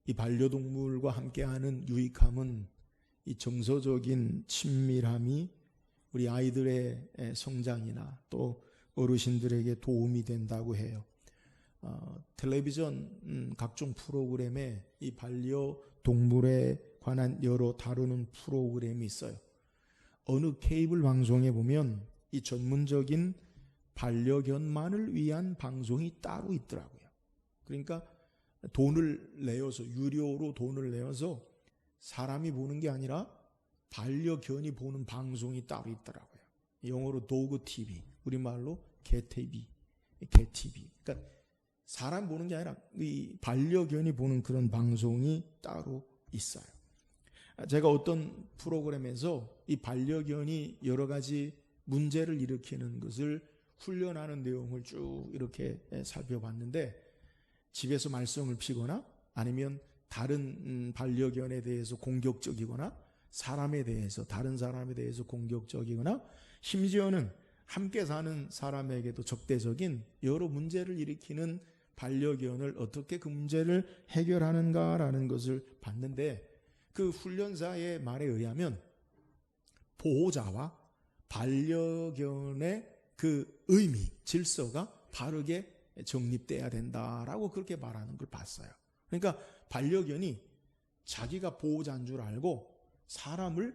이 반려동물과 함께하는 유익함은 이 정서적인 친밀함이 우리 아이들의 성장이나 또 어르신들에게 도움이 된다고 해요. 텔레비전 각종 프로그램에 이 반려동물에 관한 여러 다루는 프로그램이 있어요. 어느 케이블 방송에 보면 이 전문적인 반려견만을 위한 방송이 따로 있더라고요. 그러니까 돈을 내어서, 유료로 돈을 내어서 사람이 보는 게 아니라 반려견이 보는 방송이 따로 있더라고요. 영어로 도그 TV, 우리말로 개 TV. 그러니까 사람 보는 게 아니라 이 반려견이 보는 그런 방송이 따로 있어요. 제가 어떤 프로그램에서 이 반려견이 여러 가지 문제를 일으키는 것을 훈련하는 내용을 쭉 이렇게 살펴봤는데, 집에서 말썽을 피거나 아니면 다른 반려견에 대해서 공격적이거나 다른 사람에 대해서 공격적이거나 심지어는 함께 사는 사람에게도 적대적인 여러 문제를 일으키는 반려견을 어떻게 그 문제를 해결하는가라는 것을 봤는데, 그 훈련사의 말에 의하면 보호자와 반려견의 그 의미, 질서가 바르게 정립돼야 된다라고 그렇게 말하는 걸 봤어요. 그러니까 반려견이 자기가 보호자인 줄 알고 사람을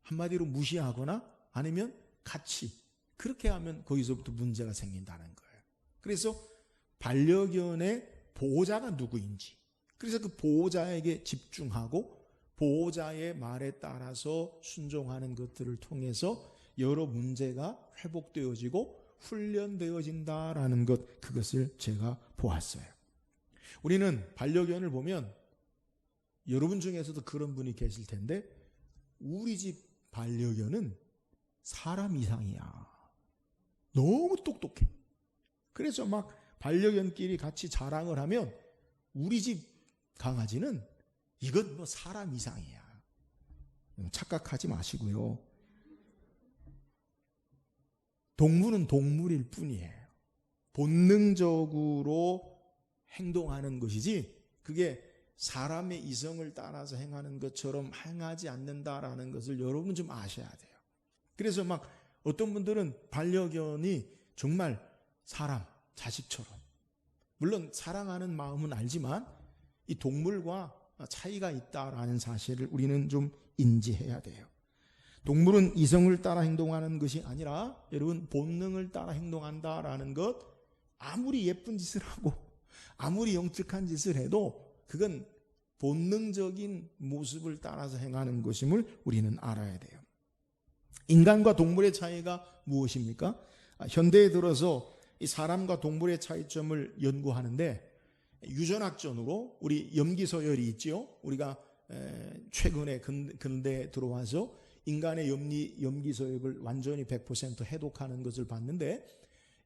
한마디로 무시하거나 아니면 같이 그렇게 하면 거기서부터 문제가 생긴다는 거예요. 그래서 반려견의 보호자가 누구인지, 그래서 그 보호자에게 집중하고 보호자의 말에 따라서 순종하는 것들을 통해서 여러 문제가 회복되어지고 훈련되어진다라는 것, 그것을 제가 보았어요. 우리는 반려견을 보면 여러분 중에서도 그런 분이 계실 텐데, 우리 집 반려견은 사람 이상이야. 너무 똑똑해. 그래서 막 반려견끼리 같이 자랑을 하면 우리 집 강아지는 이건 뭐 사람 이상이야. 착각하지 마시고요. 동물은 동물일 뿐이에요. 본능적으로 행동하는 것이지 그게 사람의 이성을 따라서 행하는 것처럼 행하지 않는다라는 것을 여러분 좀 아셔야 돼요. 그래서 막 어떤 분들은 반려견이 정말 사람, 자식처럼, 물론 사랑하는 마음은 알지만 이 동물과 차이가 있다라는 사실을 우리는 좀 인지해야 돼요. 동물은 이성을 따라 행동하는 것이 아니라 여러분 본능을 따라 행동한다라는 것, 아무리 예쁜 짓을 하고 아무리 영특한 짓을 해도 그건 본능적인 모습을 따라서 행하는 것임을 우리는 알아야 돼요. 인간과 동물의 차이가 무엇입니까? 현대에 들어서 이 사람과 동물의 차이점을 연구하는데, 유전학적으로 우리 염기서열이 있죠. 우리가 최근에 근대에 들어와서 인간의 염기서열을 완전히 100% 해독하는 것을 봤는데,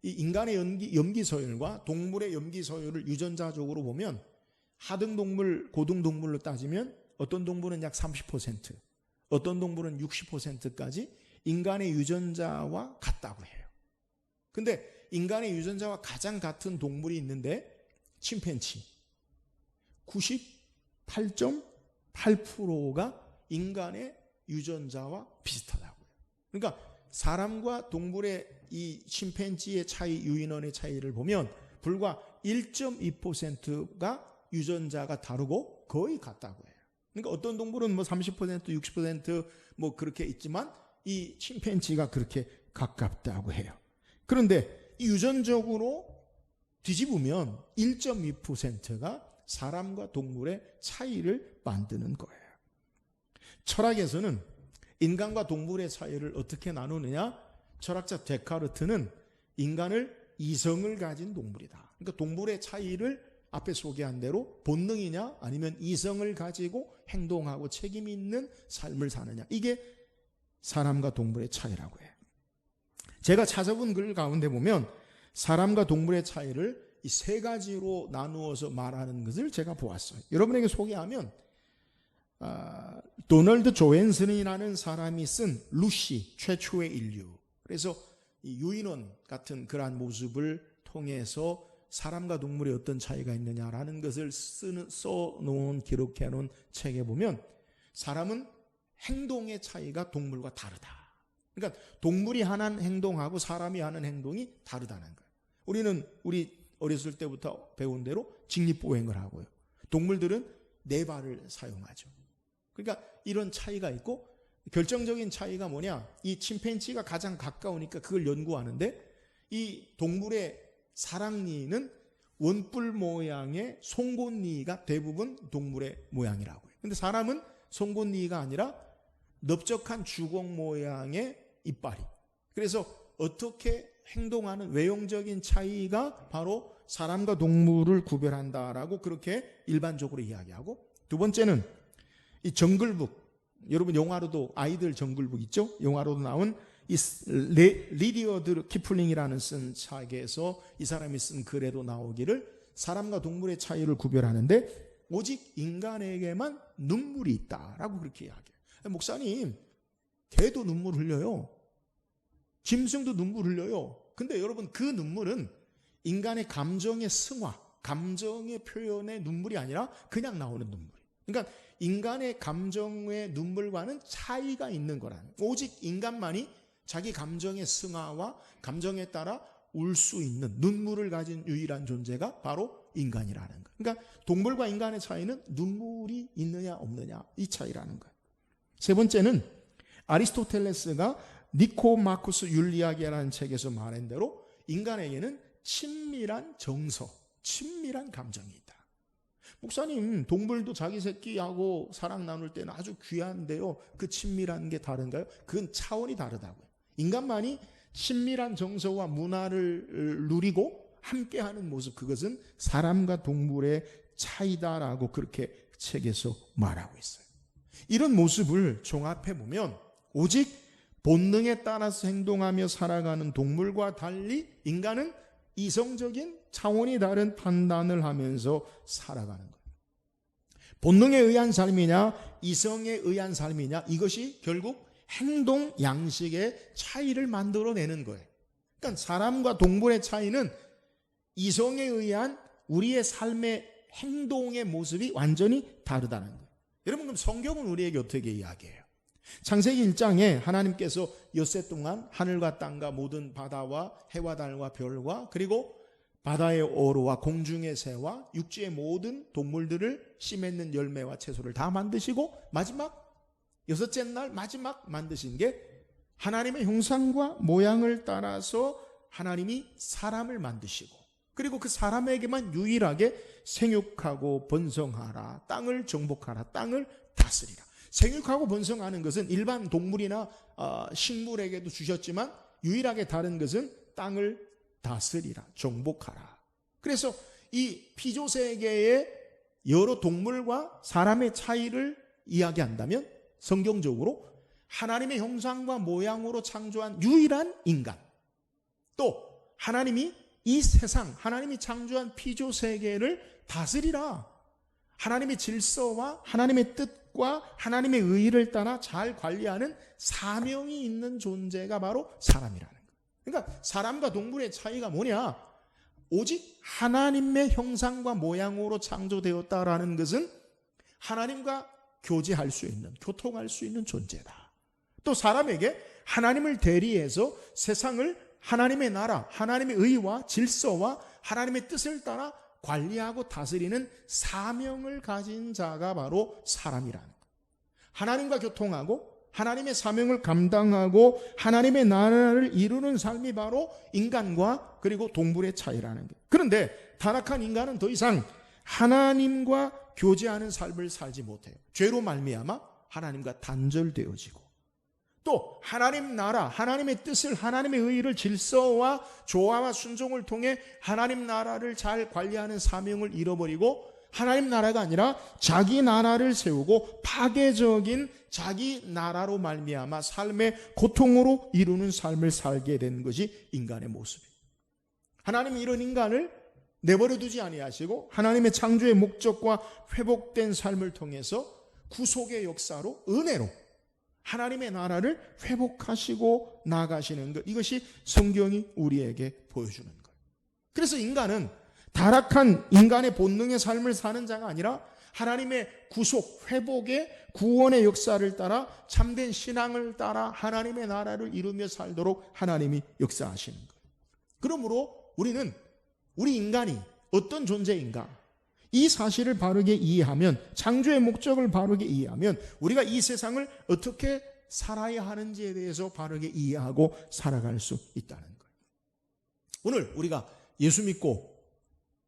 이 인간의 염기서열과 동물의 염기서열을 유전자적으로 보면 하등동물, 고등동물로 따지면 어떤 동물은 약 30%, 어떤 동물은 60%까지 인간의 유전자와 같다고 해요. 근데 인간의 유전자와 가장 같은 동물이 있는데 침팬지 98.8%가 인간의 유전자와 비슷하다고요. 그러니까 사람과 동물의 이 침팬지의 차이, 유인원의 차이를 보면 불과 1.2%가 유전자가 다르고 거의 같다고 해요. 그러니까 어떤 동물은 뭐 30%, 60% 뭐 그렇게 있지만 이 침팬지가 그렇게 가깝다고 해요. 그런데 유전적으로 뒤집으면 1.2%가 사람과 동물의 차이를 만드는 거예요. 철학에서는 인간과 동물의 차이를 어떻게 나누느냐? 철학자 데카르트는 인간을 이성을 가진 동물이다. 그러니까 동물의 차이를 앞에 소개한 대로 본능이냐 아니면 이성을 가지고 행동하고 책임 있는 삶을 사느냐, 이게 사람과 동물의 차이라고 해요. 제가 찾아본 글 가운데 보면 사람과 동물의 차이를 이 세 가지로 나누어서 말하는 것을 제가 보았어요. 여러분에게 소개하면 도널드 조앤슨이라는 사람이 쓴 루시, 최초의 인류. 그래서 이 유인원 같은 그러한 모습을 통해서 사람과 동물이 어떤 차이가 있느냐라는 것을 써놓은 기록해 놓은 책에 보면 사람은 행동의 차이가 동물과 다르다. 그러니까 동물이 하는 행동하고 사람이 하는 행동이 다르다는 거예요. 우리 어렸을 때부터 배운 대로 직립보행을 하고요. 동물들은 네 발을 사용하죠. 그러니까 이런 차이가 있고 결정적인 차이가 뭐냐? 이 침팬지가 가장 가까우니까 그걸 연구하는데 이 동물의 사랑니는 원뿔 모양의 송곳니가 대부분 동물의 모양이라고요. 근데 사람은 송곳니가 아니라 넓적한 주걱 모양의 이빨이. 그래서 어떻게 행동하는 외형적인 차이가 바로 사람과 동물을 구별한다라고 그렇게 일반적으로 이야기하고, 두 번째는 이 정글북, 여러분 영화로도 아이들 정글북 있죠? 영화로도 나온 이 리디어드 키플링이라는 쓴 책에서 이 사람이 쓴 글에도 나오기를 사람과 동물의 차이를 구별하는데 오직 인간에게만 눈물이 있다라고 그렇게 이야기해요. 목사님, 개도 눈물 흘려요. 짐승도 눈물 흘려요. 근데 여러분 그 눈물은 인간의 감정의 승화, 감정의 표현의 눈물이 아니라 그냥 나오는 눈물이에요. 그러니까 인간의 감정의 눈물과는 차이가 있는 거라는, 오직 인간만이 자기 감정의 승화와 감정에 따라 울 수 있는 눈물을 가진 유일한 존재가 바로 인간이라는 거예요. 그러니까 동물과 인간의 차이는 눈물이 있느냐 없느냐 이 차이라는 거예요. 세 번째는 아리스토텔레스가 니코마쿠스 윤리학이라는 책에서 말한 대로 인간에게는 친밀한 정서, 친밀한 감정이 있다. 목사님, 동물도 자기 새끼하고 사랑 나눌 때는 아주 귀한데요. 그 친밀한 게 다른가요? 그건 차원이 다르다고요. 인간만이 친밀한 정서와 문화를 누리고 함께하는 모습, 그것은 사람과 동물의 차이다라고 그렇게 책에서 말하고 있어요. 이런 모습을 종합해 보면 오직 본능에 따라서 행동하며 살아가는 동물과 달리 인간은 이성적인 차원이 다른 판단을 하면서 살아가는 거예요. 본능에 의한 삶이냐 이성에 의한 삶이냐, 이것이 결국 행동 양식의 차이를 만들어내는 거예요. 그러니까 사람과 동물의 차이는 이성에 의한 우리의 삶의 행동의 모습이 완전히 다르다는 거예요. 여러분, 그럼 성경은 우리에게 어떻게 이야기해요? 창세기 1장에 하나님께서 엿새 동안 하늘과 땅과 모든 바다와 해와 달과 별과 그리고 바다의 어로와 공중의 새와 육지의 모든 동물들을 씨 맺는 열매와 채소를 다 만드시고 마지막 여섯째 날 마지막 만드신 게 하나님의 형상과 모양을 따라서 하나님이 사람을 만드시고, 그리고 그 사람에게만 유일하게 생육하고 번성하라, 땅을 정복하라, 땅을 다스리라. 생육하고 번성하는 것은 일반 동물이나 식물에게도 주셨지만 유일하게 다른 것은 땅을 다스리라, 정복하라. 그래서 이 피조세계의 여러 동물과 사람의 차이를 이야기한다면 성경적으로 하나님의 형상과 모양으로 창조한 유일한 인간, 또 하나님이 이 세상, 하나님이 창조한 피조세계를 다스리라, 하나님의 질서와 하나님의 뜻과 하나님의 의의를 따라 잘 관리하는 사명이 있는 존재가 바로 사람이라는 거예요. 그러니까 사람과 동물의 차이가 뭐냐? 오직 하나님의 형상과 모양으로 창조되었다라는 것은 하나님과 교제할 수 있는, 교통할 수 있는 존재다. 또 사람에게 하나님을 대리해서 세상을 하나님의 나라, 하나님의 의와 질서와 하나님의 뜻을 따라 관리하고 다스리는 사명을 가진 자가 바로 사람이라는 것. 하나님과 교통하고 하나님의 사명을 감당하고 하나님의 나라를 이루는 삶이 바로 인간과 그리고 동물의 차이라는 것. 그런데 타락한 인간은 더 이상 하나님과 교제하는 삶을 살지 못해요. 죄로 말미암아 하나님과 단절되어지고, 또 하나님 나라, 하나님의 뜻을, 하나님의 의의를, 질서와 조화와 순종을 통해 하나님 나라를 잘 관리하는 사명을 잃어버리고 하나님 나라가 아니라 자기 나라를 세우고 파괴적인 자기 나라로 말미암아 삶의 고통으로 이루는 삶을 살게 된 것이 인간의 모습이에요. 하나님이 이런 인간을 내버려 두지 아니하시고 하나님의 창조의 목적과 회복된 삶을 통해서 구속의 역사로, 은혜로 하나님의 나라를 회복하시고 나가시는 것, 이것이 성경이 우리에게 보여주는 거예요. 그래서 인간은 타락한 인간의 본능의 삶을 사는 자가 아니라 하나님의 구속, 회복의 구원의 역사를 따라 참된 신앙을 따라 하나님의 나라를 이루며 살도록 하나님이 역사하시는 거예요. 그러므로 우리는 우리 인간이 어떤 존재인가, 이 사실을 바르게 이해하면, 창조의 목적을 바르게 이해하면 우리가 이 세상을 어떻게 살아야 하는지에 대해서 바르게 이해하고 살아갈 수 있다는 거예요. 오늘 우리가 예수 믿고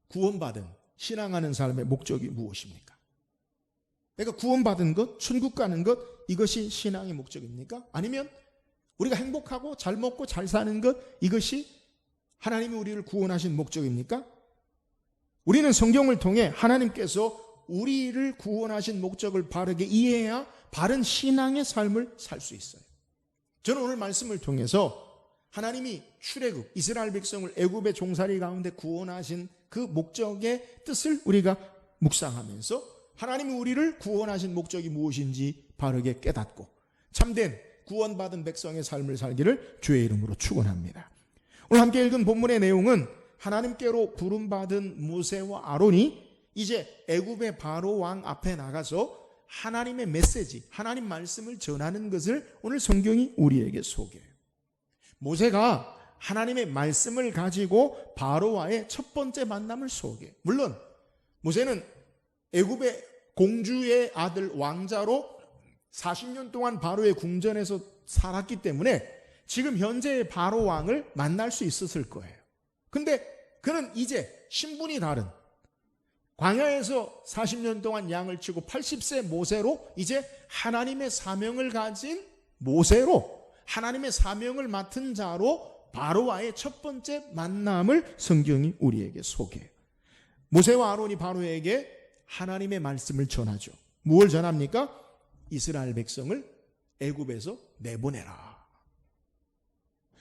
구원받은 신앙하는 삶의 목적이 무엇입니까? 내가 구원받은 것, 천국 가는 것, 이것이 신앙의 목적입니까? 아니면 우리가 행복하고 잘 먹고 잘 사는 것, 이것이 하나님이 우리를 구원하신 목적입니까? 우리는 성경을 통해 하나님께서 우리를 구원하신 목적을 바르게 이해해야 바른 신앙의 삶을 살 수 있어요. 저는 오늘 말씀을 통해서 하나님이 출애굽, 이스라엘 백성을 애굽의 종살이 가운데 구원하신 그 목적의 뜻을 우리가 묵상하면서 하나님이 우리를 구원하신 목적이 무엇인지 바르게 깨닫고 참된 구원받은 백성의 삶을 살기를 주의 이름으로 축원합니다. 오늘 함께 읽은 본문의 내용은 하나님께로 부름받은 모세와 아론이 이제 애굽의 바로 왕 앞에 나가서 하나님의 메시지, 하나님 말씀을 전하는 것을 오늘 성경이 우리에게 소개해요. 모세가 하나님의 말씀을 가지고 바로와의 첫 번째 만남을 소개해요. 물론 모세는 애굽의 공주의 아들 왕자로 40년 동안 바로의 궁전에서 살았기 때문에 지금 현재의 바로 왕을 만날 수 있었을 거예요. 근데 그는 이제 신분이 다른 광야에서 40년 동안 양을 치고 80세 모세로 이제 하나님의 사명을 가진 모세로 하나님의 사명을 맡은 자로 바로와의 첫 번째 만남을 성경이 우리에게 소개해요. 모세와 아론이 바로에게 하나님의 말씀을 전하죠. 무엇을 전합니까? 이스라엘 백성을 애굽에서 내보내라.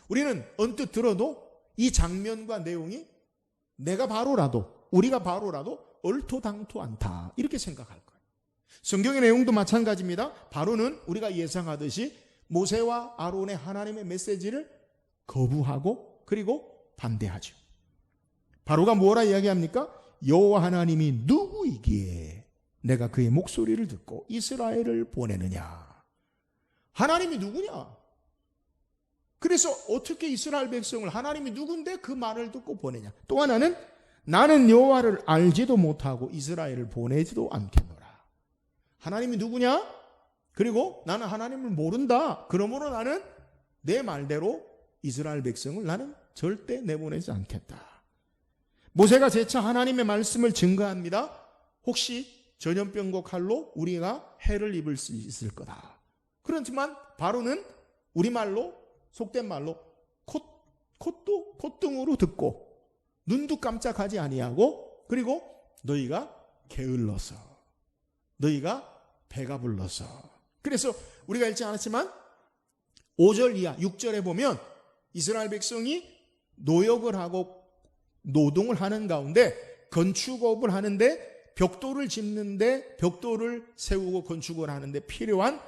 우리는 언뜻 들어도 이 장면과 내용이 내가 바로라도, 우리가 바로라도 얼토당토 않다, 이렇게 생각할 거예요. 성경의 내용도 마찬가지입니다. 바로는 우리가 예상하듯이 모세와 아론의 하나님의 메시지를 거부하고 그리고 반대하죠. 바로가 뭐라 이야기합니까? 여호와 하나님이 누구이기에 내가 그의 목소리를 듣고 이스라엘을 보내느냐. 하나님이 누구냐? 그래서 어떻게 이스라엘 백성을 하나님이 누군데 그 말을 듣고 보내냐. 또 하나는 나는 여호와를 알지도 못하고 이스라엘을 보내지도 않겠노라. 하나님이 누구냐? 그리고 나는 하나님을 모른다. 그러므로 나는 내 말대로 이스라엘 백성을 나는 절대 내보내지 않겠다. 모세가 재차 하나님의 말씀을 증거합니다. 혹시 전염병과 칼로 우리가 해를 입을 수 있을 거다. 그렇지만 바로는 우리말로, 속된 말로 콧등으로 듣고 눈도 깜짝하지 아니하고 그리고 너희가 게을러서, 너희가 배가 불러서. 그래서 우리가 읽지 않았지만 5절 이하 6절에 보면 이스라엘 백성이 노역을 하고 노동을 하는 가운데 건축업을 하는데 벽돌을 짓는데 벽돌을 세우고 건축을 하는데 필요한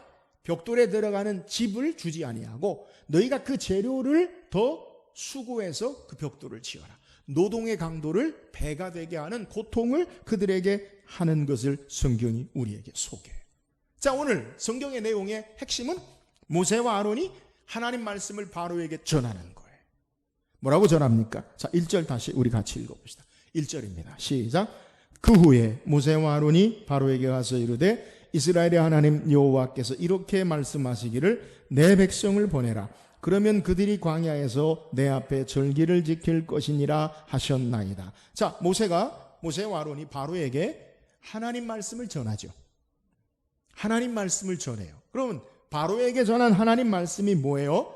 벽돌에 들어가는 집을 주지 아니하고 너희가 그 재료를 더 수고해서 그 벽돌을 지어라. 노동의 강도를 배가 되게 하는 고통을 그들에게 하는 것을 성경이 우리에게 소개해요. 자, 오늘 성경의 내용의 핵심은 모세와 아론이 하나님 말씀을 바로에게 전하는 거예요. 뭐라고 전합니까? 자, 1절 다시 우리 같이 읽어봅시다. 1절입니다. 시작. 그 후에 모세와 아론이 바로에게 가서 이르되 이스라엘의 하나님 여호와께서 이렇게 말씀하시기를 내 백성을 보내라. 그러면 그들이 광야에서 내 앞에 절기를 지킬 것이니라 하셨나이다. 자, 모세와 아론이 바로에게 하나님 말씀을 전하죠. 하나님 말씀을 전해요. 그러면 바로에게 전한 하나님 말씀이 뭐예요?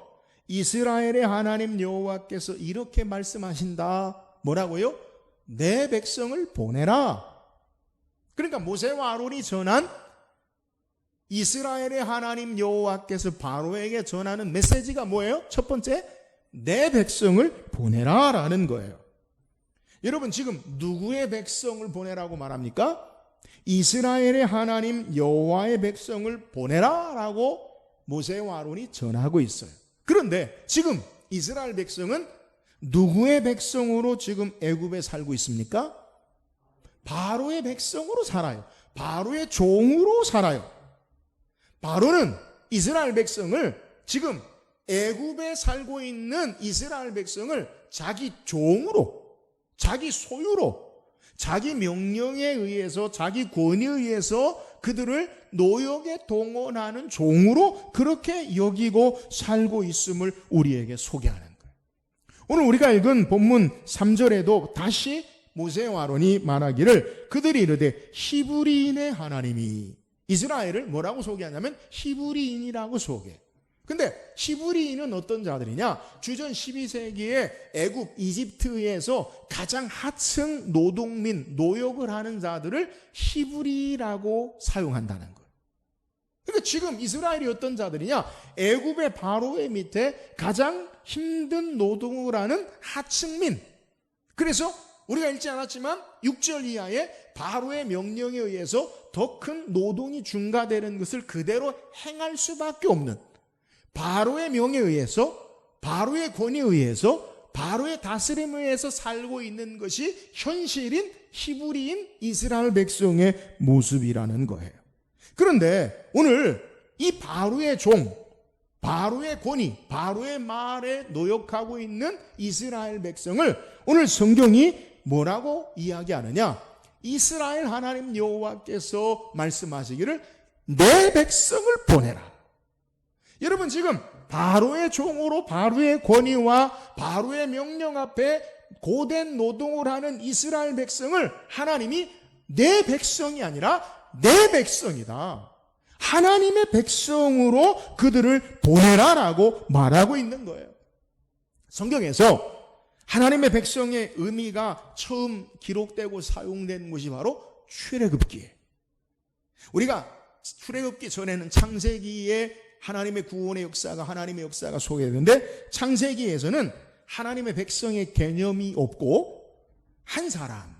이스라엘의 하나님 여호와께서 이렇게 말씀하신다. 뭐라고요? 내 백성을 보내라. 그러니까 모세와 아론이 전한 이스라엘의 하나님 여호와께서 바로에게 전하는 메시지가 뭐예요? 첫 번째, 내 백성을 보내라라는 거예요. 여러분, 지금 누구의 백성을 보내라고 말합니까? 이스라엘의 하나님 여호와의 백성을 보내라라고 모세와 아론이 전하고 있어요. 그런데 지금 이스라엘 백성은 누구의 백성으로 지금 애굽에 살고 있습니까? 바로의 백성으로 살아요. 바로의 종으로 살아요. 바로는 이스라엘 백성을, 지금 애굽에 살고 있는 이스라엘 백성을 자기 종으로, 자기 소유로, 자기 명령에 의해서, 자기 권위에 의해서 그들을 노역에 동원하는 종으로 그렇게 여기고 살고 있음을 우리에게 소개하는 거예요. 오늘 우리가 읽은 본문 3절에도 다시 모세와 아론이 말하기를, 그들이 이르되 히브리인의 하나님이, 이스라엘을 뭐라고 소개하냐면 히브리인이라고 소개해. 근데 히브리인은 어떤 자들이냐? 주전 12세기에 애굽, 이집트에서 가장 하층 노동민, 노역을 하는 자들을 히브리라고 사용한다는 거예요. 그러니까 지금 이스라엘이 어떤 자들이냐? 애굽의 바로의 밑에 가장 힘든 노동을 하는 하층민. 그래서 우리가 읽지 않았지만 6절 이하에 바로의 명령에 의해서 더 큰 노동이 증가되는 것을 그대로 행할 수밖에 없는, 바로의 명에 의해서, 바로의 권위에 의해서, 바로의 다스림에 의해서 살고 있는 것이 현실인 히브리인 이스라엘 백성의 모습이라는 거예요. 그런데 오늘 이 바로의 종, 바로의 권위, 바로의 말에 노역하고 있는 이스라엘 백성을 오늘 성경이 뭐라고 이야기하느냐? 이스라엘 하나님 여호와께서 말씀하시기를 내 백성을 보내라. 여러분, 지금 바로의 종으로, 바로의 권위와 바로의 명령 앞에 고된 노동을 하는 이스라엘 백성을 하나님이 내 백성이 아니라 내 백성이다, 하나님의 백성으로 그들을 보내라라고 말하고 있는 거예요. 성경에서 하나님의 백성의 의미가 처음 기록되고 사용된 것이 바로 출애굽기예요. 우리가 출애굽기 전에는 창세기에 하나님의 구원의 역사가, 하나님의 역사가 소개되는데, 창세기에서는 하나님의 백성의 개념이 없고 한 사람,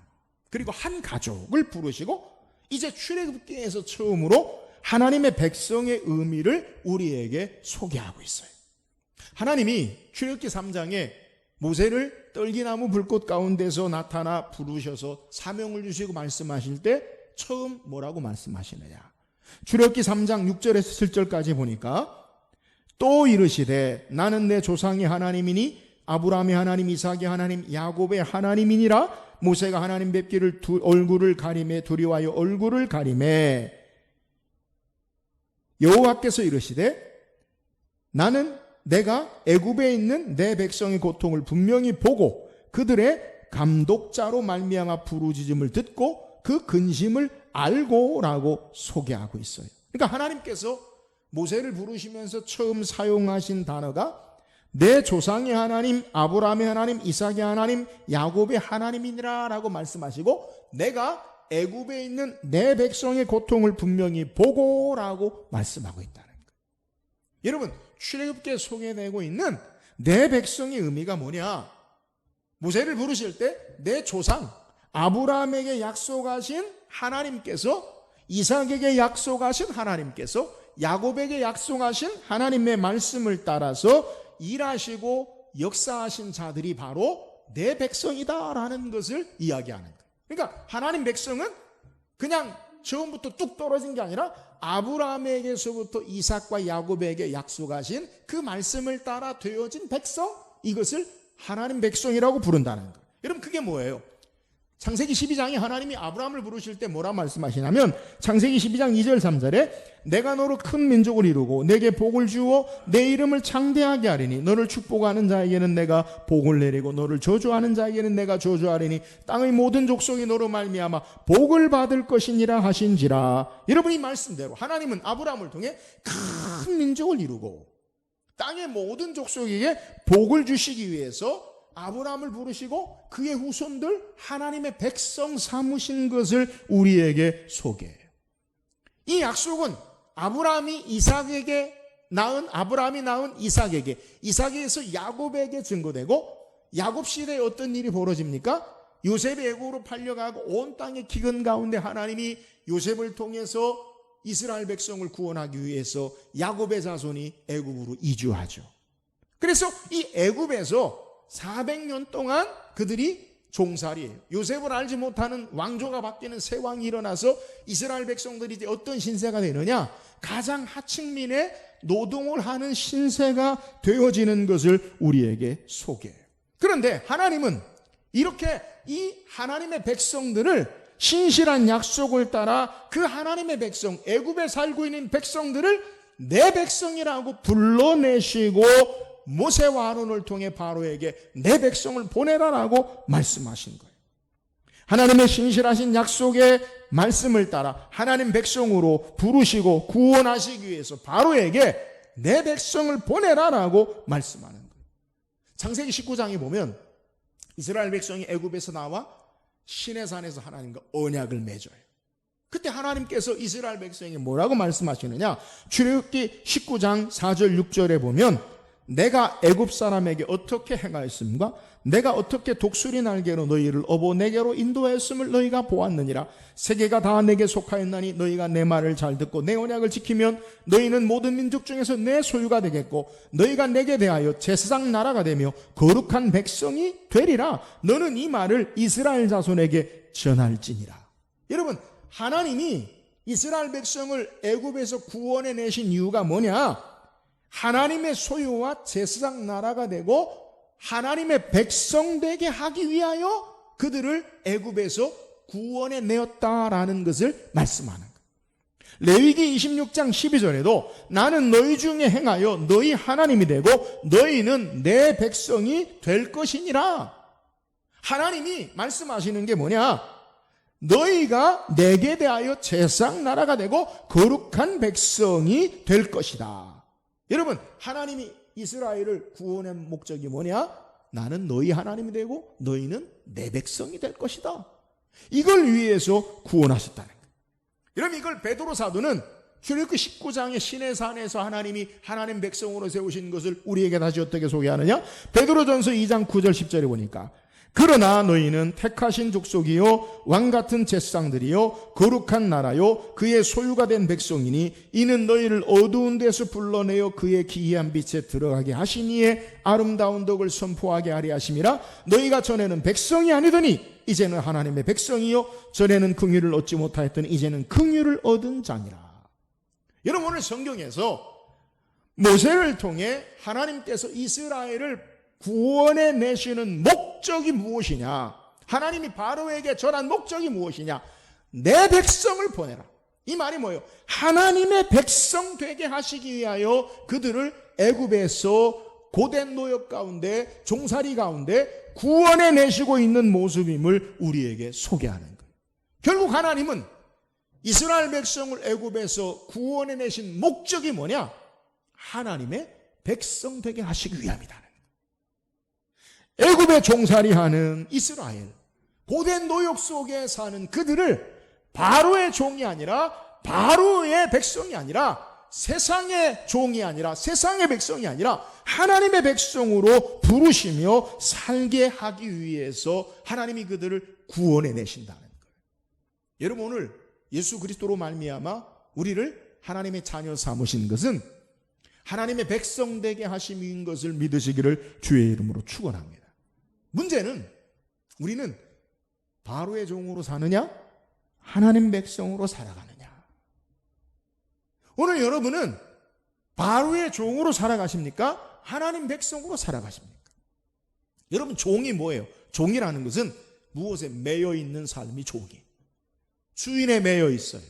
그리고 한 가족을 부르시고, 이제 출애굽기에서 처음으로 하나님의 백성의 의미를 우리에게 소개하고 있어요. 하나님이 출애굽기 3장에 모세를 떨기나무 불꽃 가운데서 나타나 부르셔서 사명을 주시고 말씀하실 때 처음 뭐라고 말씀하시느냐? 출애굽기 3장 6절에서 7절까지 보니까, 또 이르시되 나는 내 조상의 하나님이니 아브라함의 하나님, 이삭의 하나님, 야곱의 하나님이니라. 모세가 하나님 뵙기를 얼굴을 가리매 두려워하여 얼굴을 가리매, 여호와께서 이르시되 나는 내가 애굽에 있는 내 백성의 고통을 분명히 보고 그들의 감독자로 말미암아 부르짖음을 듣고 그 근심을 알고라고 소개하고 있어요. 그러니까 하나님께서 모세를 부르시면서 처음 사용하신 단어가 내 조상의 하나님, 아브라함의 하나님, 이삭의 하나님, 야곱의 하나님이니라 라고 말씀하시고, 내가 애굽에 있는 내 백성의 고통을 분명히 보고라고 말씀하고 있다는 거예요. 여러분, 출애굽기에 소개되고 있는 내 백성의 의미가 뭐냐? 모세를 부르실 때 내 조상 아브라함에게 약속하신 하나님께서, 이삭에게 약속하신 하나님께서, 야곱에게 약속하신 하나님의 말씀을 따라서 일하시고 역사하신 자들이 바로 내 백성이다라는 것을 이야기하는 거예요. 그러니까 하나님 백성은 그냥 처음부터 뚝 떨어진 게 아니라 아브라함에게서부터 이삭과 야곱에게 약속하신 그 말씀을 따라 되어진 백성, 이것을 하나님 백성이라고 부른다는 거예요. 여러분, 그게 뭐예요? 창세기 12장에 하나님이 아브라함을 부르실 때 뭐라 말씀하시냐면, 창세기 12장 2절 3절에 내가 너로 큰 민족을 이루고 내게 복을 주어 내 이름을 창대하게 하리니 너를 축복하는 자에게는 내가 복을 내리고 너를 저주하는 자에게는 내가 저주하리니 땅의 모든 족속이 너로 말미암아 복을 받을 것이니라 하신지라. 여러분, 이 말씀대로 하나님은 아브라함을 통해 큰 민족을 이루고 땅의 모든 족속에게 복을 주시기 위해서 아브라함을 부르시고 그의 후손들 하나님의 백성 삼으신 것을 우리에게 소개해요. 이 약속은 아브라함이 낳은 이삭에게, 이삭에서 야곱에게 증거되고, 야곱 시대에 어떤 일이 벌어집니까? 요셉이 애굽으로 팔려가고 온 땅의 기근 가운데 하나님이 요셉을 통해서 이스라엘 백성을 구원하기 위해서 야곱의 자손이 애굽으로 이주하죠. 그래서 이 애굽에서 400년 동안 그들이 종살이에요. 요셉을 알지 못하는 왕조가 바뀌는 새 왕이 일어나서 이스라엘 백성들이 이제 어떤 신세가 되느냐? 가장 하층민의 노동을 하는 신세가 되어지는 것을 우리에게 소개해요. 그런데 하나님은 이렇게 이 하나님의 백성들을 신실한 약속을 따라 그 하나님의 백성, 애굽에 살고 있는 백성들을 내 백성이라고 불러내시고 모세와 아론을 통해 바로에게 내 백성을 보내라라고 말씀하신 거예요. 하나님의 신실하신 약속의 말씀을 따라 하나님 백성으로 부르시고 구원하시기 위해서 바로에게 내 백성을 보내라라고 말씀하는 거예요. 창세기 19장에 보면 이스라엘 백성이 애굽에서 나와 시내산에서 하나님과 언약을 맺어요. 그때 하나님께서 이스라엘 백성에게 뭐라고 말씀하시느냐? 출애굽기 19장 4절 6절에 보면 내가 애굽 사람에게 어떻게 행하였습니까? 내가 어떻게 독수리 날개로 너희를 업어 내게로 인도하였음을 너희가 보았느니라. 세계가 다 내게 속하였나니 너희가 내 말을 잘 듣고 내 언약을 지키면 너희는 모든 민족 중에서 내 소유가 되겠고 너희가 내게 대하여 제사장 나라가 되며 거룩한 백성이 되리라. 너는 이 말을 이스라엘 자손에게 전할지니라. 여러분, 하나님이 이스라엘 백성을 애굽에서 구원해 내신 이유가 뭐냐? 하나님의 소유와 제사장 나라가 되고 하나님의 백성 되게 하기 위하여 그들을 애굽에서 구원해 내었다라는 것을 말씀하는 거예요. 레위기 26장 12절에도 나는 너희 중에 행하여 너희 하나님이 되고 너희는 내 백성이 될 것이니라. 하나님이 말씀하시는 게 뭐냐? 너희가 내게 대하여 제사장 나라가 되고 거룩한 백성이 될 것이다. 여러분, 하나님이 이스라엘을 구원한 목적이 뭐냐? 나는 너희 하나님이 되고 너희는 내 백성이 될 것이다. 이걸 위해서 구원하셨다는 거예요. 여러분, 이걸 베드로 사도는 출애굽기 19장의 시내산에서 하나님이 하나님 백성으로 세우신 것을 우리에게 다시 어떻게 소개하느냐? 베드로전서 2장 9절 10절에 보니까 그러나 너희는 택하신 족속이요 왕같은 제사장들이요 거룩한 나라요 그의 소유가 된 백성이니 이는 너희를 어두운 데서 불러내어 그의 기이한 빛에 들어가게 하시니에 아름다운 덕을 선포하게 하리 하심이라. 너희가 전에는 백성이 아니더니 이제는 하나님의 백성이요 전에는 긍휼을 얻지 못하였더니 이제는 긍휼을 얻은 자니라. 여러분, 오늘 성경에서 모세를 통해 하나님께서 이스라엘을 구원해 내시는 목적이 무엇이냐? 하나님이 바로에게 전한 목적이 무엇이냐? 내 백성을 보내라. 이 말이 뭐예요? 하나님의 백성 되게 하시기 위하여 그들을 애굽에서 고된 노역 가운데 종살이 가운데 구원해 내시고 있는 모습임을 우리에게 소개하는 거예요. 결국 하나님은 이스라엘 백성을 애굽에서 구원해 내신 목적이 뭐냐? 하나님의 백성 되게 하시기 위함이다. 애굽에 종살이하는 이스라엘, 고된 노역 속에 사는 그들을 바로의 종이 아니라 바로의 백성이 아니라 세상의 종이 아니라 세상의 백성이 아니라 하나님의 백성으로 부르시며 살게 하기 위해서 하나님이 그들을 구원해 내신다는 거예요. 여러분, 오늘 예수 그리스도로 말미암아 우리를 하나님의 자녀 삼으신 것은 하나님의 백성 되게 하심인 것을 믿으시기를 주의 이름으로 축원합니다. 문제는 우리는 바로의 종으로 사느냐? 하나님 백성으로 살아가느냐? 오늘 여러분은 바로의 종으로 살아가십니까? 하나님 백성으로 살아가십니까? 여러분, 종이 뭐예요? 종이라는 것은 무엇에 매여 있는 삶이 종이에요. 주인에 매여 있어요.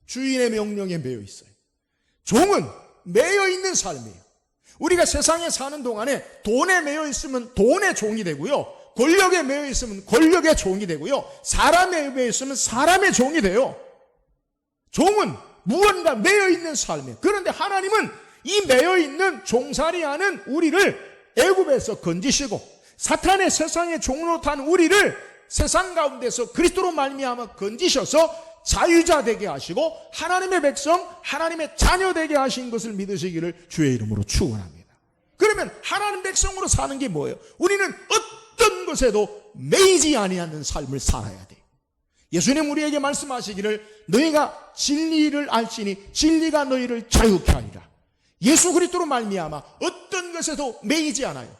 주인의 명령에 매여 있어요. 종은 매여 있는 삶이에요. 우리가 세상에 사는 동안에 돈에 매여 있으면 돈의 종이 되고요. 권력에 매여 있으면 권력의 종이 되고요. 사람에 매여 있으면 사람의 종이 돼요. 종은 무언가 매여 있는 삶이에요. 그런데 하나님은 이 매여 있는 종살이하는 우리를 애굽에서 건지시고 사탄의 세상의 종으로 탄 우리를 세상 가운데서 그리스도로 말미암아 건지셔서 자유자 되게 하시고 하나님의 백성, 하나님의 자녀 되게 하신 것을 믿으시기를 주의 이름으로 축원합니다. 그러면 하나님 백성으로 사는 게 뭐예요? 우리는 어떤 것에도 매이지 아니하는 삶을 살아야 돼요. 예수님 우리에게 말씀하시기를 너희가 진리를 알지니 진리가 너희를 자유케 하리라. 예수 그리스도로 말미암아 어떤 것에도 매이지 않아요.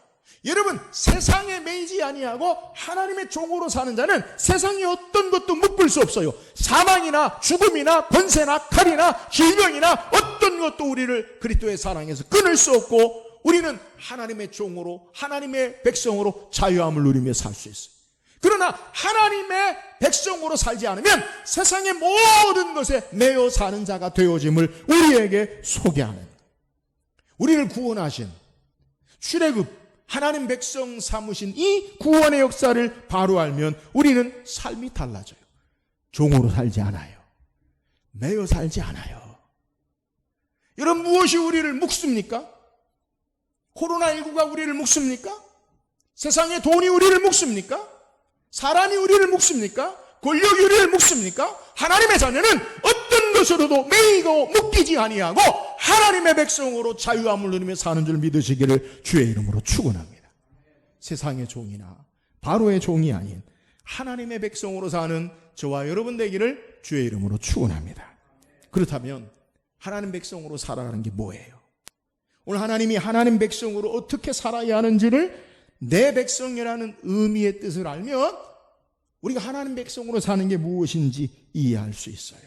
여러분, 세상에 매이지 아니하고 하나님의 종으로 사는 자는 세상의 어떤 것도 묶을 수 없어요. 사망이나 죽음이나 권세나 칼이나 질병이나 어떤 것도 우리를 그리스도의 사랑에서 끊을 수 없고, 우리는 하나님의 종으로, 하나님의 백성으로 자유함을 누리며 살 수 있어요. 그러나 하나님의 백성으로 살지 않으면 세상의 모든 것에 매여 사는 자가 되어짐을 우리에게 소개하는 거예요. 우리를 구원하신 출애굽 하나님 백성 삼으신 이 구원의 역사를 바로 알면 우리는 삶이 달라져요. 종으로 살지 않아요. 매여 살지 않아요. 여러분, 무엇이 우리를 묶습니까? 코로나19가 우리를 묶습니까? 세상의 돈이 우리를 묶습니까? 사람이 우리를 묶습니까? 권력이 우리를 묶습니까? 하나님의 자녀는 어떤 것으로도 매이고 묶이지 아니하고 하나님의 백성으로 자유함을 누리며 사는 줄 믿으시기를 주의 이름으로 축원합니다. 세상의 종이나 바로의 종이 아닌 하나님의 백성으로 사는 저와 여러분 되기를 주의 이름으로 축원합니다. 그렇다면 하나님 백성으로 살아가는 게 뭐예요? 오늘 하나님이 하나님 백성으로 어떻게 살아야 하는지를, 내 백성이라는 의미의 뜻을 알면 우리가 하나님 백성으로 사는 게 무엇인지 이해할 수 있어요.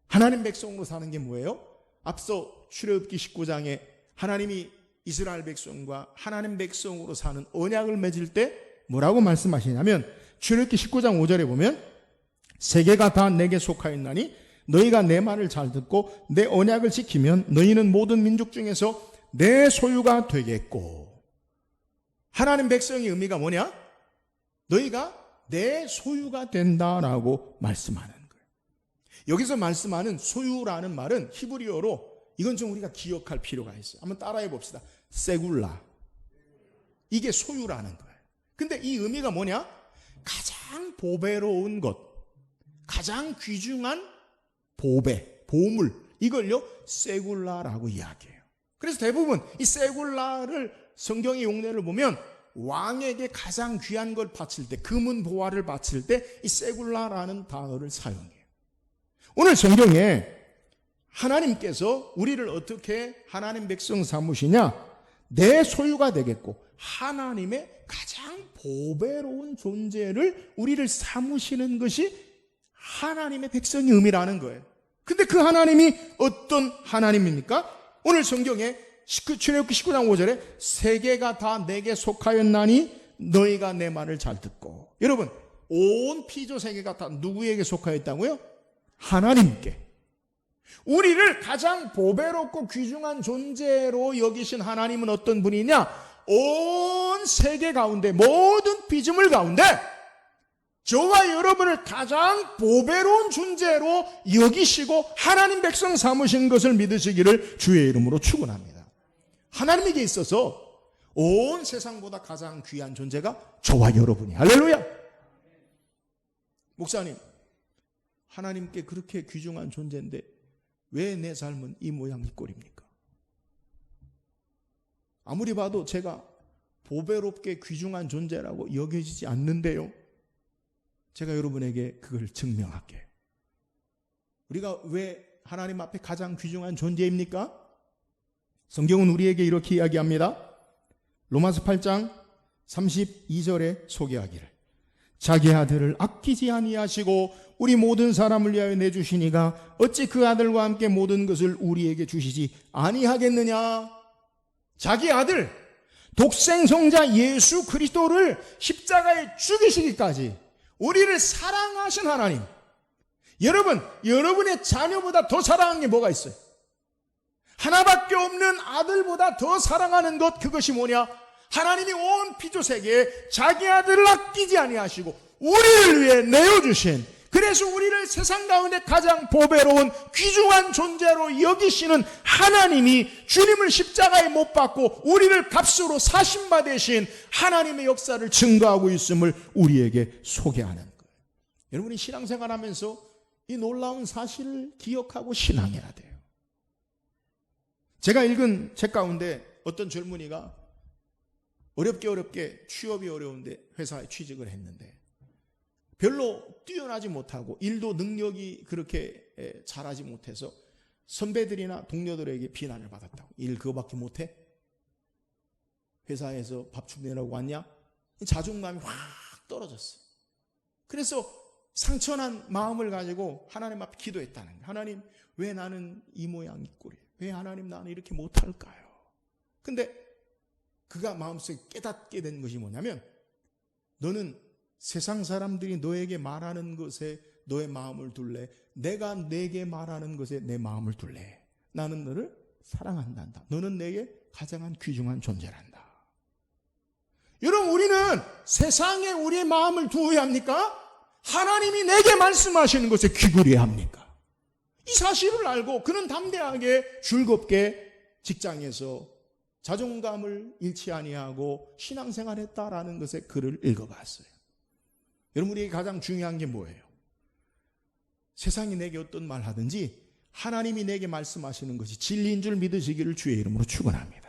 하나님 백성으로 사는 게 뭐예요? 앞서 출애굽기 19장에 하나님이 이스라엘 백성과 하나님 백성으로 사는 언약을 맺을 때 뭐라고 말씀하시냐면, 출애굽기 19장 5절에 보면 세계가 다 내게 속하였나니 너희가 내 말을 잘 듣고 내 언약을 지키면 너희는 모든 민족 중에서 내 소유가 되겠고. 하나님 백성의 의미가 뭐냐? 너희가 내 소유가 된다라고 말씀하는 거예요. 여기서 말씀하는 소유라는 말은 히브리어로, 이건 좀 우리가 기억할 필요가 있어요. 한번 따라해 봅시다. 세굴라. 이게 소유라는 거예요. 근데 이 의미가 뭐냐? 가장 보배로운 것, 가장 귀중한 보배, 보물, 이걸요 세굴라라고 이야기해요. 그래서 대부분 이 세굴라를 성경의 용례를 보면 왕에게 가장 귀한 걸 바칠 때, 금은 보화를 바칠 때 이 세굴라라는 단어를 사용해요. 오늘 성경에 하나님께서 우리를 어떻게 하나님 백성 삼으시냐? 내 소유가 되겠고 하나님의 가장 보배로운 존재를 우리를 삼으시는 것이 하나님의 백성의 의미라는 거예요. 근데 그 하나님이 어떤 하나님입니까? 오늘 성경에 출애굽기 19장 5절에 세계가 다 내게 속하였나니 너희가 내 말을 잘 듣고. 여러분, 온 피조 세계가 다 누구에게 속하였다고요? 하나님께. 우리를 가장 보배롭고 귀중한 존재로 여기신 하나님은 어떤 분이냐? 온 세계 가운데, 모든 피조물 가운데 저와 여러분을 가장 보배로운 존재로 여기시고 하나님 백성 삼으신 것을 믿으시기를 주의 이름으로 축원합니다. 하나님에게 있어서 온 세상보다 가장 귀한 존재가 저와 여러분이. 할렐루야. 목사님, 하나님께 그렇게 귀중한 존재인데 왜 내 삶은 이 모양 이 꼴입니까? 아무리 봐도 제가 보배롭게 귀중한 존재라고 여겨지지 않는데요. 제가 여러분에게 그걸 증명할게요. 우리가 왜 하나님 앞에 가장 귀중한 존재입니까? 성경은 우리에게 이렇게 이야기합니다. 로마서 8장 32절에 소개하기를, 자기 아들을 아끼지 아니하시고 우리 모든 사람을 위하여 내주시니가 어찌 그 아들과 함께 모든 것을 우리에게 주시지 아니하겠느냐. 자기 아들, 독생성자 예수 그리스도를 십자가에 죽이시기까지 우리를 사랑하신 하나님. 여러분, 여러분의 자녀보다 더 사랑하는 게 뭐가 있어요? 하나밖에 없는 아들보다 더 사랑하는 것, 그것이 뭐냐? 하나님이 온 피조세계에 자기 아들을 아끼지 아니하시고 우리를 위해 내어주신, 그래서 우리를 세상 가운데 가장 보배로운 귀중한 존재로 여기시는 하나님이 주님을 십자가에 못 박고 우리를 값으로 사신바 되신 하나님의 역사를 증거하고 있음을 우리에게 소개하는 거예요. 여러분이 신앙생활하면서 이 놀라운 사실을 기억하고 신앙해야 돼요. 제가 읽은 책 가운데 어떤 젊은이가 어렵게 취업이 어려운데 회사에 취직을 했는데 별로 뛰어나지 못하고 일도 능력이 그렇게 잘하지 못해서 선배들이나 동료들에게 비난을 받았다고. 일 그거밖에 못해? 회사에서 밥축 내라고 왔냐? 자존감이 확 떨어졌어. 그래서 상처난 마음을 가지고 하나님 앞에 기도했다는 거예요. 하나님, 왜 나는 이 모양 이 꼴이에요? 왜 하나님 나는 이렇게 못할까요? 근데 그가 마음속에 깨닫게 된 것이 뭐냐면, 너는 세상 사람들이 너에게 말하는 것에 너의 마음을 둘래? 내가 내게 말하는 것에 내 마음을 둘래? 나는 너를 사랑한단다. 너는 내게 가장 귀중한 존재란다. 여러분, 우리는 세상에 우리의 마음을 두어야 합니까? 하나님이 내게 말씀하시는 것에 귀 기울여야 합니까? 이 사실을 알고 그는 담대하게 즐겁게 직장에서 자존감을 잃지 아니하고 신앙생활했다라는 것에 글을 읽어봤어요. 여러분, 우리에게 가장 중요한 게 뭐예요? 세상이 내게 어떤 말 하든지 하나님이 내게 말씀하시는 것이 진리인 줄 믿으시기를 주의 이름으로 축원합니다.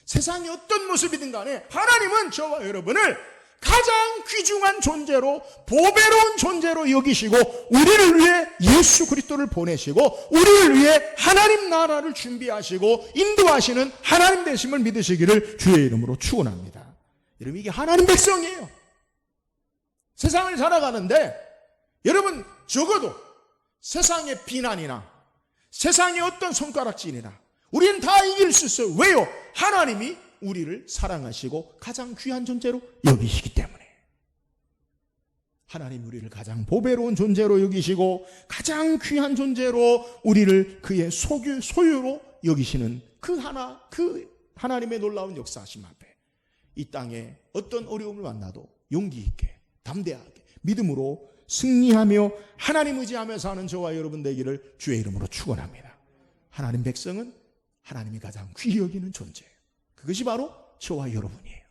세상이 어떤 모습이든 간에 하나님은 저와 여러분을 가장 귀중한 존재로, 보배로운 존재로 여기시고 우리를 위해 예수 그리스도를 보내시고 우리를 위해 하나님 나라를 준비하시고 인도하시는 하나님 되심을 믿으시기를 주의 이름으로 축원합니다. 여러분, 이게 하나님 백성이에요. 세상을 살아가는데 여러분, 적어도 세상의 비난이나 세상의 어떤 손가락질이나 우리는 다 이길 수 있어요. 왜요? 하나님이 우리를 사랑하시고 가장 귀한 존재로 여기시기 때문에. 하나님 우리를 가장 보배로운 존재로 여기시고 가장 귀한 존재로 우리를 그의 소유로 여기시는 그 하나님의 놀라운 역사하심 앞에 이 땅에 어떤 어려움을 만나도 용기 있게 담대하게 믿음으로 승리하며 하나님 의지하며 사는 저와 여러분 되기를 주의 이름으로 축원합니다. 하나님 백성은 하나님이 가장 귀히 여기는 존재예요. 그것이 바로 저와 여러분이에요.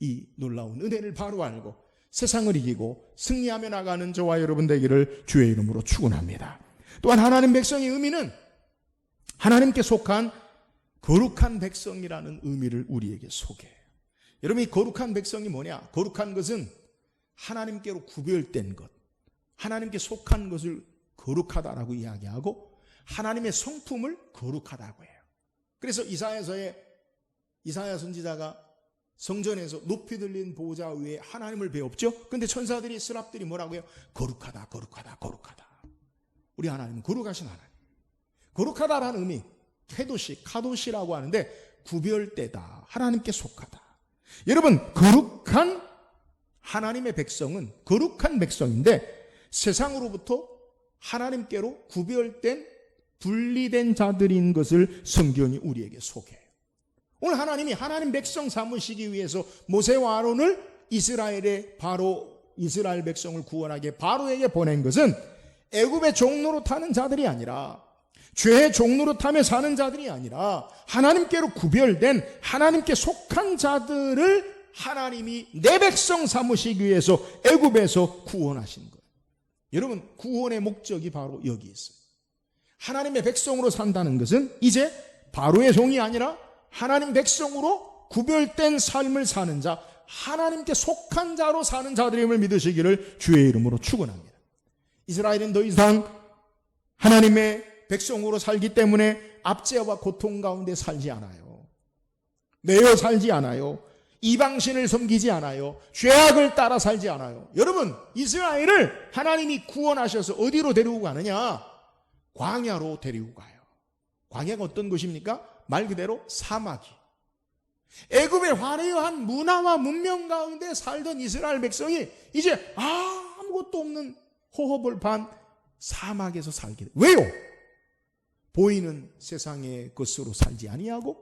이 놀라운 은혜를 바로 알고 세상을 이기고 승리하며 나가는 저와 여러분 되기를 주의 이름으로 축원합니다. 또한 하나님 백성의 의미는 하나님께 속한 거룩한 백성이라는 의미를 우리에게 소개해요. 여러분, 이 거룩한 백성이 뭐냐? 거룩한 것은 하나님께로 구별된 것, 하나님께 속한 것을 거룩하다라고 이야기하고 하나님의 성품을 거룩하다고 해요. 그래서 이사야 선지자가 성전에서 높이 들린 보좌 위에 하나님을 배웠죠. 그런데 천사들이 스랍들이 뭐라고 해요? 거룩하다, 거룩하다, 거룩하다. 우리 하나님은 거룩하신 하나님. 거룩하다라는 의미, 카도시라고 하는데 구별되다, 하나님께 속하다. 여러분, 거룩한 하나님의 백성은 거룩한 백성인데 세상으로부터 하나님께로 구별된 분리된 자들인 것을 성경이 우리에게 소개해요. 오늘 하나님이 하나님 백성 삼으시기 위해서 모세와 아론을 이스라엘 백성을 구원하게 바로에게 보낸 것은 애굽의 종로로 타는 자들이 아니라 죄의 종로로 타며 사는 자들이 아니라 하나님께로 구별된 하나님께 속한 자들을 하나님이 내 백성 삼으시기 위해서 애굽에서 구원하신 거예요. 여러분, 구원의 목적이 바로 여기 있어요. 하나님의 백성으로 산다는 것은 이제 바로의 종이 아니라 하나님 백성으로 구별된 삶을 사는 자, 하나님께 속한 자로 사는 자들임을 믿으시기를 주의 이름으로 축원합니다. 이스라엘은 더 이상 하나님의 백성으로 살기 때문에 압제와 고통 가운데 살지 않아요. 매여 살지 않아요. 이방신을 섬기지 않아요. 죄악을 따라 살지 않아요. 여러분, 이스라엘을 하나님이 구원하셔서 어디로 데리고 가느냐? 광야로 데리고 가요. 광야가 어떤 곳입니까? 말 그대로 사막이. 애굽의 화려한 문화와 문명 가운데 살던 이스라엘 백성이 이제 아무것도 없는 호허벌판 사막에서 살게 돼요. 왜요? 보이는 세상의 것으로 살지 아니하고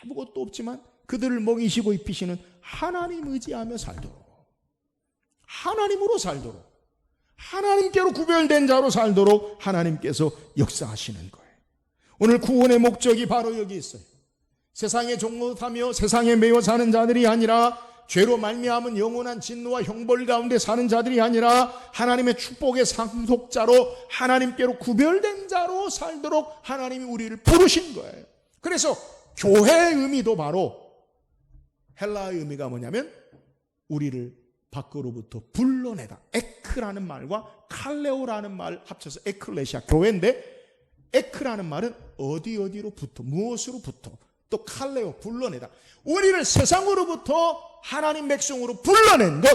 아무것도 없지만 그들을 먹이시고 입히시는 하나님 의지하며 살도록, 하나님으로 살도록, 하나님께로 구별된 자로 살도록 하나님께서 역사하시는 거예요. 오늘 구원의 목적이 바로 여기 있어요. 세상의 종로 타며 세상에 매여 사는 자들이 아니라, 죄로 말미암은 영원한 진노와 형벌 가운데 사는 자들이 아니라 하나님의 축복의 상속자로 하나님께로 구별된 자로 살도록 하나님이 우리를 부르신 거예요. 그래서 교회의 의미도 바로 헬라의 의미가 뭐냐면 우리를 밖으로부터 불러내다. 에크라는 말과 칼레오라는 말 합쳐서 에클레시아, 교회인데 에크라는 말은 어디로부터, 무엇으로부터, 또 칼레오, 불러내다. 우리를 세상으로부터 하나님 백성으로 불러낸 것,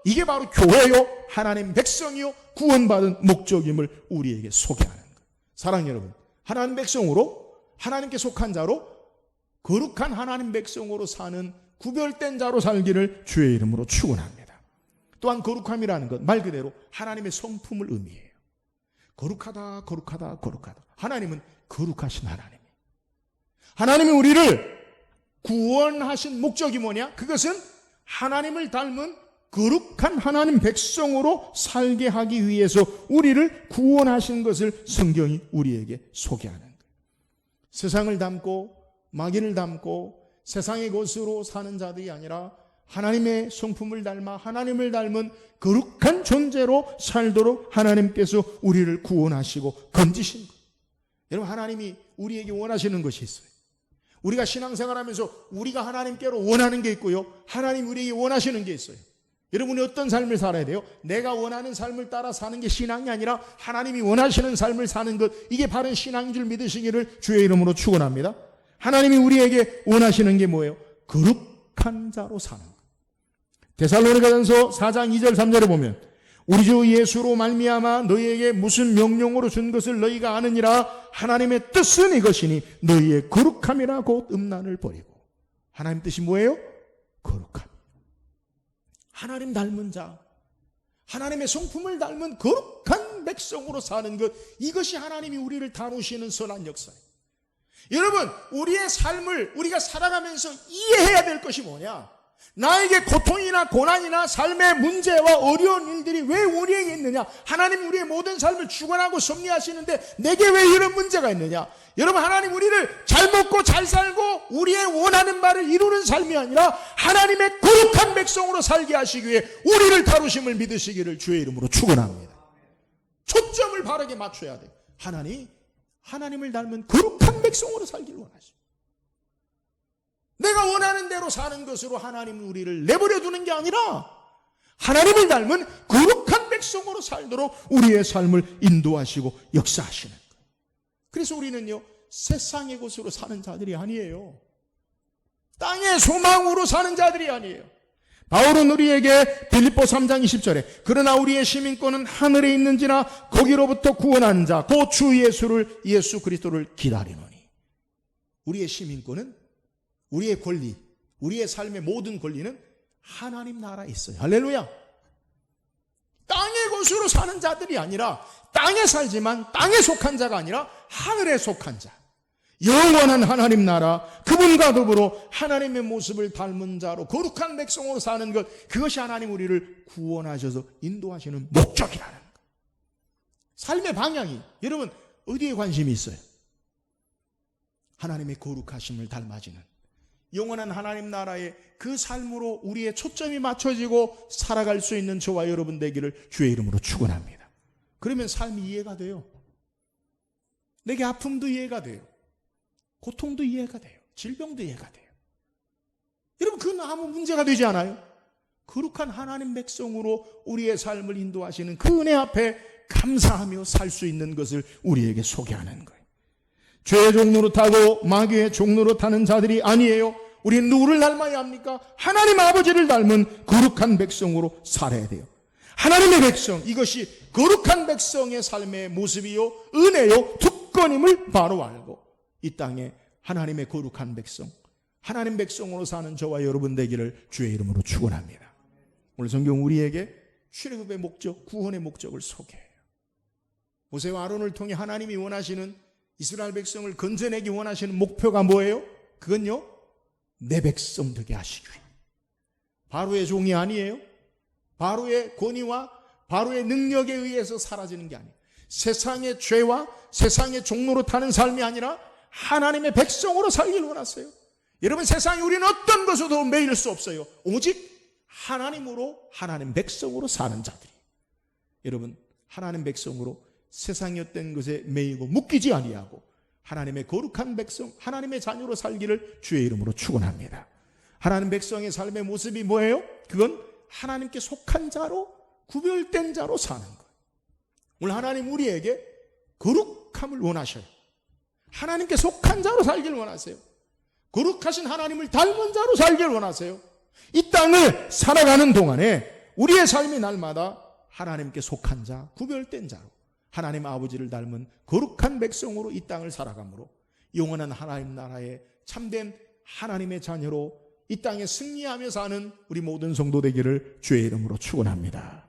이게 바로 교회요, 하나님 백성이요, 구원받은 목적임을 우리에게 소개하는 것. 사랑하는 여러분, 하나님 백성으로, 하나님께 속한 자로, 거룩한 하나님 백성으로 사는 구별된 자로 살기를 주의 이름으로 축원합니다. 또한 거룩함이라는 것, 말 그대로 하나님의 성품을 의미해요. 거룩하다, 거룩하다, 거룩하다. 하나님은 거룩하신 하나님. 하나님이 우리를 구원하신 목적이 뭐냐? 그것은 하나님을 닮은 거룩한 하나님 백성으로 살게 하기 위해서 우리를 구원하신 것을 성경이 우리에게 소개하는 거예요. 세상을 닮고 마귀를 닮고 세상의 것으로 사는 자들이 아니라 하나님의 성품을 닮아 하나님을 닮은 거룩한 존재로 살도록 하나님께서 우리를 구원하시고 건지신 거예요. 여러분, 하나님이 우리에게 원하시는 것이 있어요. 우리가 신앙생활하면서 우리가 하나님께로 원하는 게 있고요, 하나님 우리에게 원하시는 게 있어요. 여러분이 어떤 삶을 살아야 돼요? 내가 원하는 삶을 따라 사는 게 신앙이 아니라 하나님이 원하시는 삶을 사는 것, 이게 바른 신앙인 줄 믿으시기를 주의 이름으로 축원합니다. 하나님이 우리에게 원하시는 게 뭐예요? 거룩한 자로 사는 것. 데살로니가전서 4장 2절 3절에 보면 우리 주 예수로 말미암아 너희에게 무슨 명령으로 준 것을 너희가 아느니라. 하나님의 뜻은 이것이니 너희의 거룩함이라 곧 음란을 버리고. 하나님 뜻이 뭐예요? 거룩함. 하나님 닮은 자, 하나님의 성품을 닮은 거룩한 백성으로 사는 것, 이것이 하나님이 우리를 다루시는 선한 역사예요. 여러분, 우리의 삶을 우리가 살아가면서 이해해야 될 것이 뭐냐? 나에게 고통이나 고난이나 삶의 문제와 어려운 일들이 왜 우리에게 있느냐? 하나님 우리의 모든 삶을 주관하고 섭리하시는데 내게 왜 이런 문제가 있느냐? 여러분, 하나님 우리를 잘 먹고 잘 살고 우리의 원하는 바를 이루는 삶이 아니라 하나님의 거룩한 백성으로 살게 하시기 위해 우리를 다루심을 믿으시기를 주의 이름으로 축원합니다. 초점을 바르게 맞춰야 돼요. 하나님을 닮은 거룩한 백성으로 살기를 원하십니다. 내가 원하는 대로 사는 것으로 하나님은 우리를 내버려 두는 게 아니라 하나님을 닮은 거룩한 백성으로 살도록 우리의 삶을 인도하시고 역사하시는 거예요. 그래서 우리는요, 세상의 것으로 사는 자들이 아니에요. 땅의 소망으로 사는 자들이 아니에요. 바울은 우리에게 빌립보 3장 20절에 그러나 우리의 시민권은 하늘에 있는지라 거기로부터 구원하는 자 곧 주 예수 그리스도를 기다리노니. 우리의 시민권은, 우리의 권리, 우리의 삶의 모든 권리는 하나님 나라에 있어요. 할렐루야. 땅의 것으로 사는 자들이 아니라, 땅에 살지만 땅에 속한 자가 아니라 하늘에 속한 자, 영원한 하나님 나라, 그분과 더불어 하나님의 모습을 닮은 자로 거룩한 백성으로 사는 것, 그것이 하나님 우리를 구원하셔서 인도하시는 목적이라는 것. 삶의 방향이, 여러분 어디에 관심이 있어요? 하나님의 거룩하심을 닮아지는 영원한 하나님 나라의 그 삶으로 우리의 초점이 맞춰지고 살아갈 수 있는 저와 여러분 되기를 주의 이름으로 축원합니다. 그러면 삶이 이해가 돼요. 내게 아픔도 이해가 돼요. 고통도 이해가 돼요. 질병도 이해가 돼요. 여러분, 그건 아무 문제가 되지 않아요. 거룩한 하나님 백성으로 우리의 삶을 인도하시는 그 은혜 앞에 감사하며 살 수 있는 것을 우리에게 소개하는 거예요. 죄의 종로로 타고 마귀의 종로로 타는 자들이 아니에요. 우리는 누구를 닮아야 합니까? 하나님 아버지를 닮은 거룩한 백성으로 살아야 돼요. 하나님의 백성, 이것이 거룩한 백성의 삶의 모습이요, 은혜요, 특권임을 바로 알고 이 땅에 하나님의 거룩한 백성, 하나님 백성으로 사는 저와 여러분 되기를 주의 이름으로 축원합니다. 오늘 성경 우리에게 출애굽의 목적, 구원의 목적을 소개해요. 모세와 아론을 통해 하나님이 원하시는, 이스라엘 백성을 건져내기 원하시는 목표가 뭐예요? 그건요, 내 백성 되게 하시기 위해. 바로의 종이 아니에요. 바로의 권위와 바로의 능력에 의해서 사라지는 게 아니에요. 세상의 죄와 세상의 종로로 타는 삶이 아니라 하나님의 백성으로 살기를 원하세요. 여러분, 세상에 우리는 어떤 것으로도 매일 수 없어요. 오직 하나님으로, 하나님 백성으로 사는 자들이. 여러분, 하나님 백성으로 세상의 어떤 것에 매이고 묶이지 아니하고 하나님의 거룩한 백성, 하나님의 자녀로 살기를 주의 이름으로 축원합니다. 하나님 백성의 삶의 모습이 뭐예요? 그건 하나님께 속한 자로, 구별된 자로 사는 것. 오늘 하나님 우리에게 거룩함을 원하셔요. 하나님께 속한 자로 살기를 원하세요. 거룩하신 하나님을 닮은 자로 살기를 원하세요. 이 땅을 살아가는 동안에 우리의 삶이 날마다 하나님께 속한 자, 구별된 자로 하나님 아버지를 닮은 거룩한 백성으로 이 땅을 살아가므로 영원한 하나님 나라의 참된 하나님의 자녀로 이 땅에 승리하며 사는 우리 모든 성도 되기를 주의 이름으로 축원합니다.